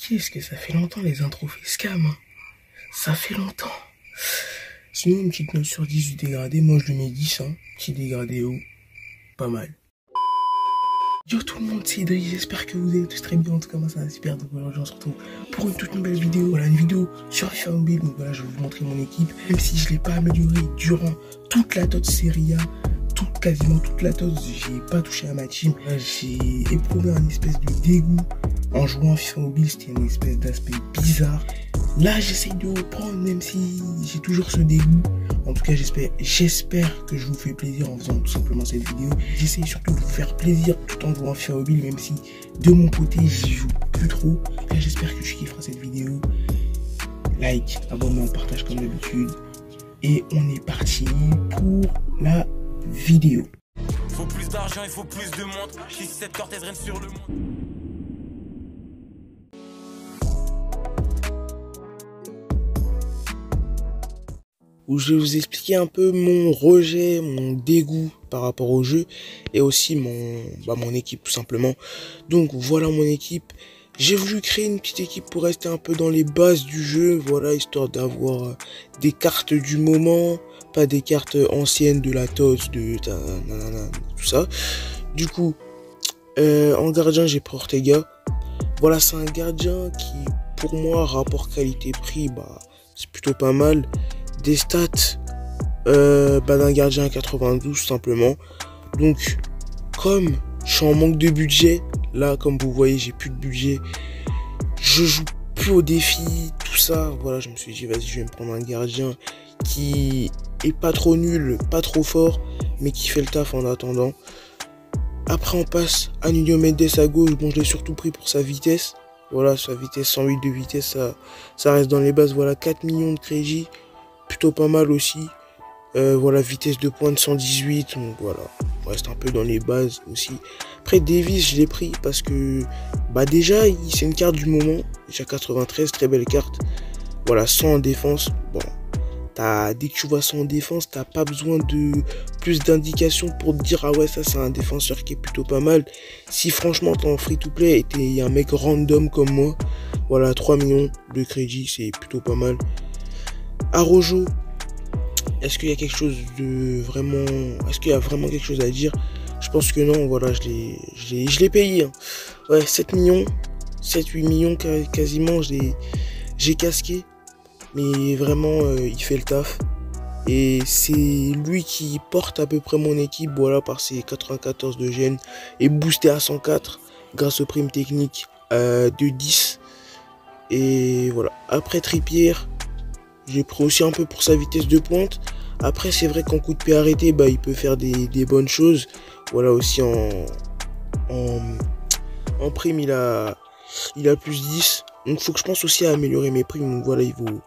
Qu'est-ce que ça fait longtemps les intros facecam, hein. Ça fait longtemps. Sinon, une petite note sur 10 du dégradé, moi je lui mets 10, hein. Petit dégradé haut, pas mal. Yo tout le monde, c'est Idriss, j'espère que vous allez tous très bien, en tout cas moi ça va super, donc voilà, on se retrouve pour une toute nouvelle vidéo, voilà une vidéo sur FIFA Mobile, donc voilà je vais vous montrer mon équipe, même si je l'ai pas amélioré durant toute la TOTS Serie A, quasiment toute la TOTS, j'ai pas touché à ma team, j'ai éprouvé un espèce de dégoût en jouant à FIFA Mobile, c'était une espèce d'aspect bizarre. Là j'essaye de reprendre même si j'ai toujours ce dégoût. En tout cas j'espère que je vous fais plaisir en faisant tout simplement cette vidéo. J'essaye surtout de vous faire plaisir tout en jouant à FIFA Mobile, même si de mon côté j'y joue plus trop. Là j'espère que tu kifferas cette vidéo. Like, abonnement, partage comme d'habitude. Et on est parti pour la vidéo. Faut plus d'argent, il faut plus de montres. Je suis cette cortèse règne sur le monde. Où je vais vous expliquer un peu mon rejet, mon dégoût par rapport au jeu et aussi mon équipe tout simplement. Donc voilà mon équipe. J'ai voulu créer une petite équipe pour rester un peu dans les bases du jeu, voilà, histoire d'avoir des cartes du moment, pas des cartes anciennes de la TOTS, de tout ça. Du coup, en gardien j'ai pris Ortega. Voilà, c'est un gardien qui, pour moi, rapport qualité-prix, c'est plutôt pas mal. Des stats d'un gardien à 92 simplement. Donc comme je suis en manque de budget, là comme vous voyez j'ai plus de budget, je joue plus au défi, tout ça, voilà, je me suis dit vas-y je vais me prendre un gardien qui est pas trop nul, pas trop fort, mais qui fait le taf en attendant. Après on passe à Nuno Mendes à gauche. Bon, je l'ai surtout pris pour sa vitesse, voilà, sa vitesse, 108 de vitesse, ça reste dans les bases. Voilà, 4 millions de crédits, plutôt pas mal aussi. Voilà, vitesse de pointe 118, donc voilà, on reste un peu dans les bases aussi. Après Davis je l'ai pris parce que déjà c'est une carte du moment, déjà 93, très belle carte. Voilà, 100 en défense. Bon, dès que tu vois 100 en défense, t'as pas besoin de plus d'indications pour te dire ah ouais, ça c'est un défenseur qui est plutôt pas mal. Si franchement t'es en free to play et t'es un mec random comme moi, voilà, 3 millions de crédit, c'est plutôt pas mal. Araujo, est-ce qu'il y a quelque chose de vraiment... Est-ce qu'il y a vraiment quelque chose à dire? Je pense que non, voilà, je l'ai payé. Hein. Ouais, 7 millions, 7-8 millions quasiment, j'ai casqué. Mais vraiment, il fait le taf. Et c'est lui qui porte à peu près mon équipe, voilà, par ses 94 de gène. Et boosté à 104 grâce aux primes techniques de 10. Et voilà, après Trippier, j'ai pris aussi un peu pour sa vitesse de pointe. Après, c'est vrai qu'en coup de pied arrêté, il peut faire des bonnes choses. Voilà, aussi en prime, il a plus 10. Donc, faut que je pense aussi à améliorer mes primes. Donc, voilà, il vaut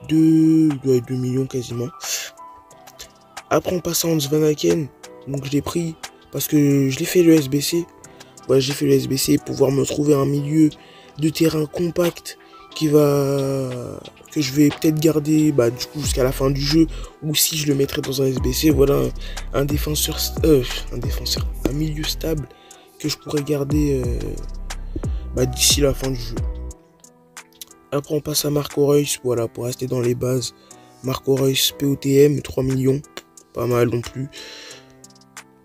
2 millions quasiment. Après, on passe à Hans Van Aken. Donc, je l'ai pris parce que je l'ai fait le SBC. Voilà, j'ai fait le SBC pour pouvoir me trouver un milieu de terrain compact que je vais peut-être garder du coup jusqu'à la fin du jeu, ou si je le mettrai dans un SBC, voilà, un milieu stable que je pourrais garder d'ici la fin du jeu. Après on passe à Marco Reus, voilà, pour rester dans les bases. Marco Reus POTM 3 millions, pas mal non plus.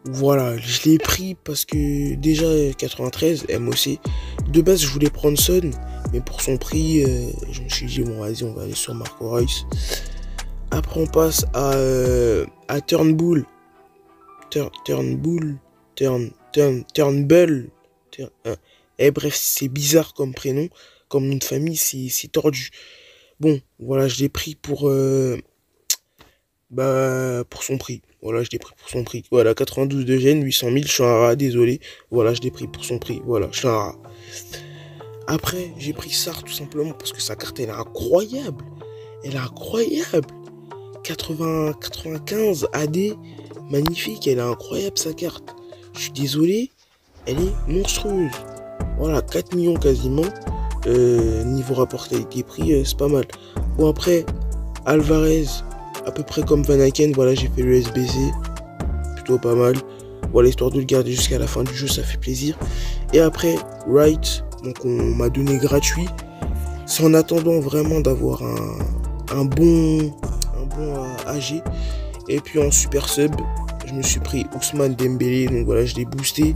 Voilà, je l'ai pris parce que déjà 93 MOC. De base je voulais prendre Son, mais pour son prix, je me suis dit bon vas-y on va aller sur Marco Reus. Après on passe à Turnbull. Turnbull. Bref, c'est bizarre comme prénom, comme nom de famille, c'est tordu. Bon, voilà, je l'ai pris pour son prix. Voilà, je l'ai pris pour son prix. Voilà, 92 de gène, 800 000, je suis un rat, désolé. Voilà, je l'ai pris pour son prix. Voilà, je suis un rat. Après, j'ai pris Sarr tout simplement parce que sa carte, elle est incroyable. Elle est incroyable. 95 AD, magnifique. Elle est incroyable, sa carte. Je suis désolé, elle est monstrueuse. Voilà, 4 millions quasiment. Niveau rapport qualité-prix, c'est pas mal. Bon, après, Alvarez, à peu près comme Van Aken, voilà, j'ai fait le SBC. Plutôt pas mal. Voilà, histoire de le garder jusqu'à la fin du jeu, ça fait plaisir. Et après, Wright, donc on m'a donné gratuit. C'est en attendant vraiment d'avoir un bon AG. Et puis en super sub, je me suis pris Ousmane Dembélé. Donc voilà, je l'ai boosté.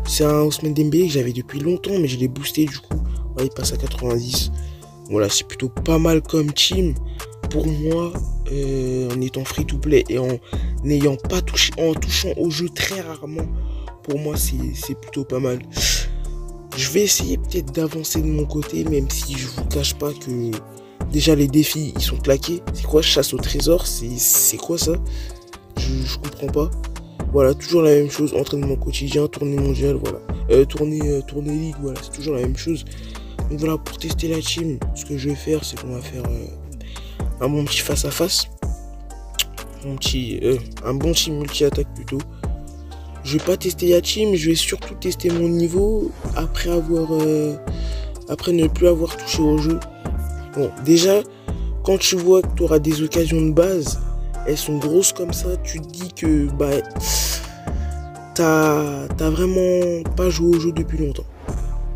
C'est un Ousmane Dembélé que j'avais depuis longtemps, mais je l'ai boosté du coup. Voilà, il passe à 90. Voilà, c'est plutôt pas mal comme team. Pour moi, en étant free to play et en n'ayant pas touché, en touchant au jeu très rarement, pour moi c'est plutôt pas mal. Je vais essayer peut-être d'avancer de mon côté, même si je vous cache pas que déjà les défis ils sont claqués. C'est quoi chasse au trésor? C'est quoi ça? Je comprends pas. Voilà, toujours la même chose, entraînement quotidien, tournée mondiale, voilà. Tournée ligue, voilà, c'est toujours la même chose. Donc voilà, pour tester la team, ce que je vais faire, c'est qu'on va faire un bon petit face à face. Un bon team multi-attaque plutôt. Je vais pas tester la team, je vais surtout tester mon niveau après ne plus avoir touché au jeu. Bon, déjà, quand tu vois que tu auras des occasions de base, elles sont grosses comme ça, tu te dis que bah t'as vraiment pas joué au jeu depuis longtemps.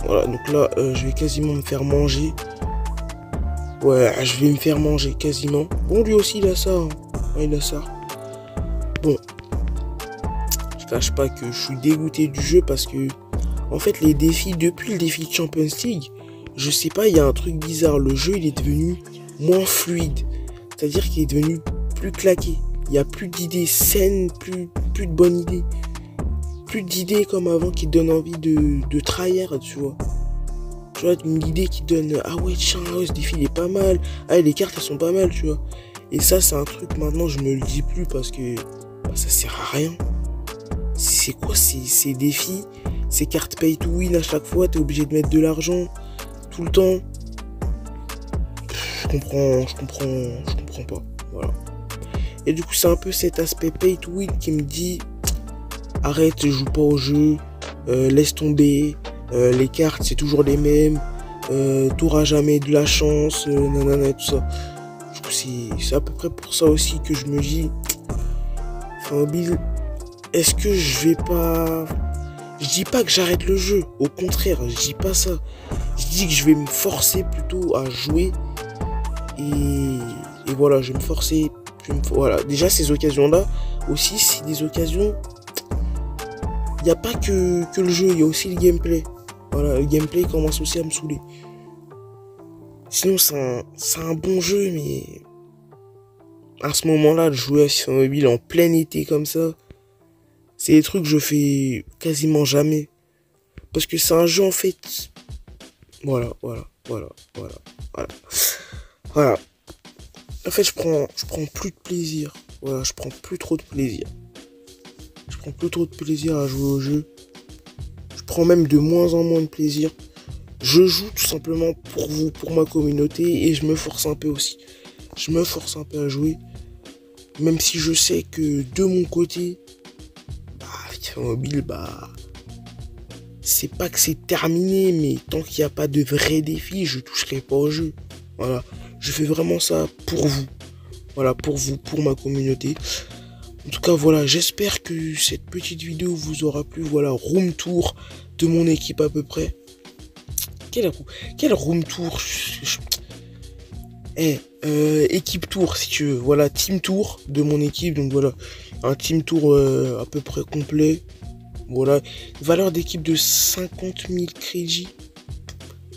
Voilà, donc là, je vais quasiment me faire manger. Ouais, je vais me faire manger quasiment. Bon, lui aussi, il a ça. Hein. Ouais, il a ça. Bon. Je cache pas que je suis dégoûté du jeu parce que, en fait, les défis, depuis le défi de Champions League, je sais pas, il y a un truc bizarre. Le jeu, il est devenu moins fluide. C'est-à-dire qu'il est devenu plus claqué. Il n'y a plus d'idées saines, plus de bonnes idées. Plus d'idées comme avant qui donnent envie de trahir, tu vois. Tu vois, une idée qui donne, ah ouais, tiens, ce défi il est pas mal. Ah, les cartes elles sont pas mal, tu vois. Et ça, c'est un truc maintenant, je me le dis plus parce que bah, ça sert à rien. C'est quoi ces défis? Ces cartes pay to win à chaque fois, t'es obligé de mettre de l'argent tout le temps. Je comprends pas. Voilà. Et du coup, c'est un peu cet aspect pay to win qui me dit arrête, joue pas au jeu, laisse tomber, les cartes c'est toujours les mêmes, t'auras jamais de la chance, nanana, tout ça. Du coup, c'est à peu près pour ça aussi que je me dis, enfin, mobile, est-ce que je vais pas. Je dis pas que j'arrête le jeu, au contraire, je dis pas ça. Je dis que je vais me forcer plutôt à jouer. Et voilà, je vais me forcer. Voilà, déjà ces occasions-là, aussi, c'est des occasions. Il n'y a pas que le jeu, il y a aussi le gameplay. Voilà, le gameplay commence aussi à me saouler. Sinon, c'est un bon jeu, mais à ce moment-là, de jouer à FIFA Mobile en plein été comme ça, c'est des trucs que je fais quasiment jamais. Parce que c'est un jeu en fait. Voilà. En fait, je prends plus de plaisir. Voilà, je prends plus trop de plaisir. Je prends plus trop de plaisir à jouer au jeu. Je prends même de moins en moins de plaisir. Je joue tout simplement pour vous, pour ma communauté, et je me force un peu aussi. Je me force un peu à jouer. Même si je sais que de mon côté, FIFA Mobile, c'est pas que c'est terminé, mais tant qu'il n'y a pas de vrais défis, je toucherai pas au jeu. Voilà, je fais vraiment ça pour vous. Voilà, pour vous, pour ma communauté. En tout cas, voilà, j'espère que cette petite vidéo vous aura plu. Voilà, room tour de mon équipe à peu près. Quel room tour? Équipe tour si tu veux. Voilà, team tour de mon équipe. Donc voilà, un team tour à peu près complet. Voilà, valeur d'équipe de 50 000 crédits.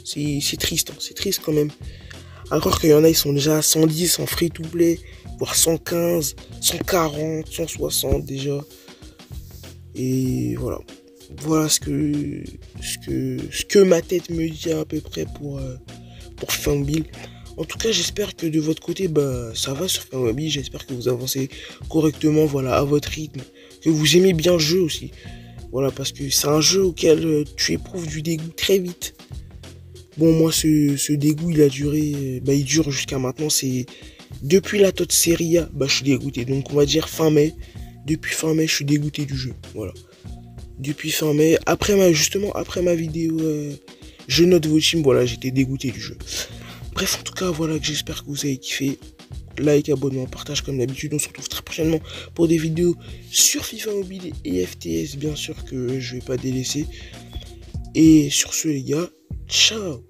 C'est triste, hein, c'est triste quand même. Alors qu'il y en a, ils sont déjà à 110 en free to play, voire 115, 140, 160 déjà. Et voilà. Voilà ce que ma tête me dit à peu près pour FIFA Mobile. En tout cas, j'espère que de votre côté, ça va sur FIFA Mobile. J'espère que vous avancez correctement, voilà, à votre rythme. Que vous aimez bien le jeu aussi. Voilà, parce que c'est un jeu auquel tu éprouves du dégoût très vite. Bon, moi, ce dégoût, il a duré, il dure jusqu'à maintenant. C'est depuis la TOT Serie A, je suis dégoûté. Donc, on va dire fin mai. Depuis fin mai, je suis dégoûté du jeu. Voilà. Depuis fin mai, après ma vidéo, je note vos teams. Voilà, j'étais dégoûté du jeu. Bref, en tout cas, voilà, que j'espère que vous avez kiffé. Like, abonnement, partage comme d'habitude. On se retrouve très prochainement pour des vidéos sur FIFA Mobile et FTS, bien sûr que je vais pas délaisser. Et sur ce, les gars, ciao.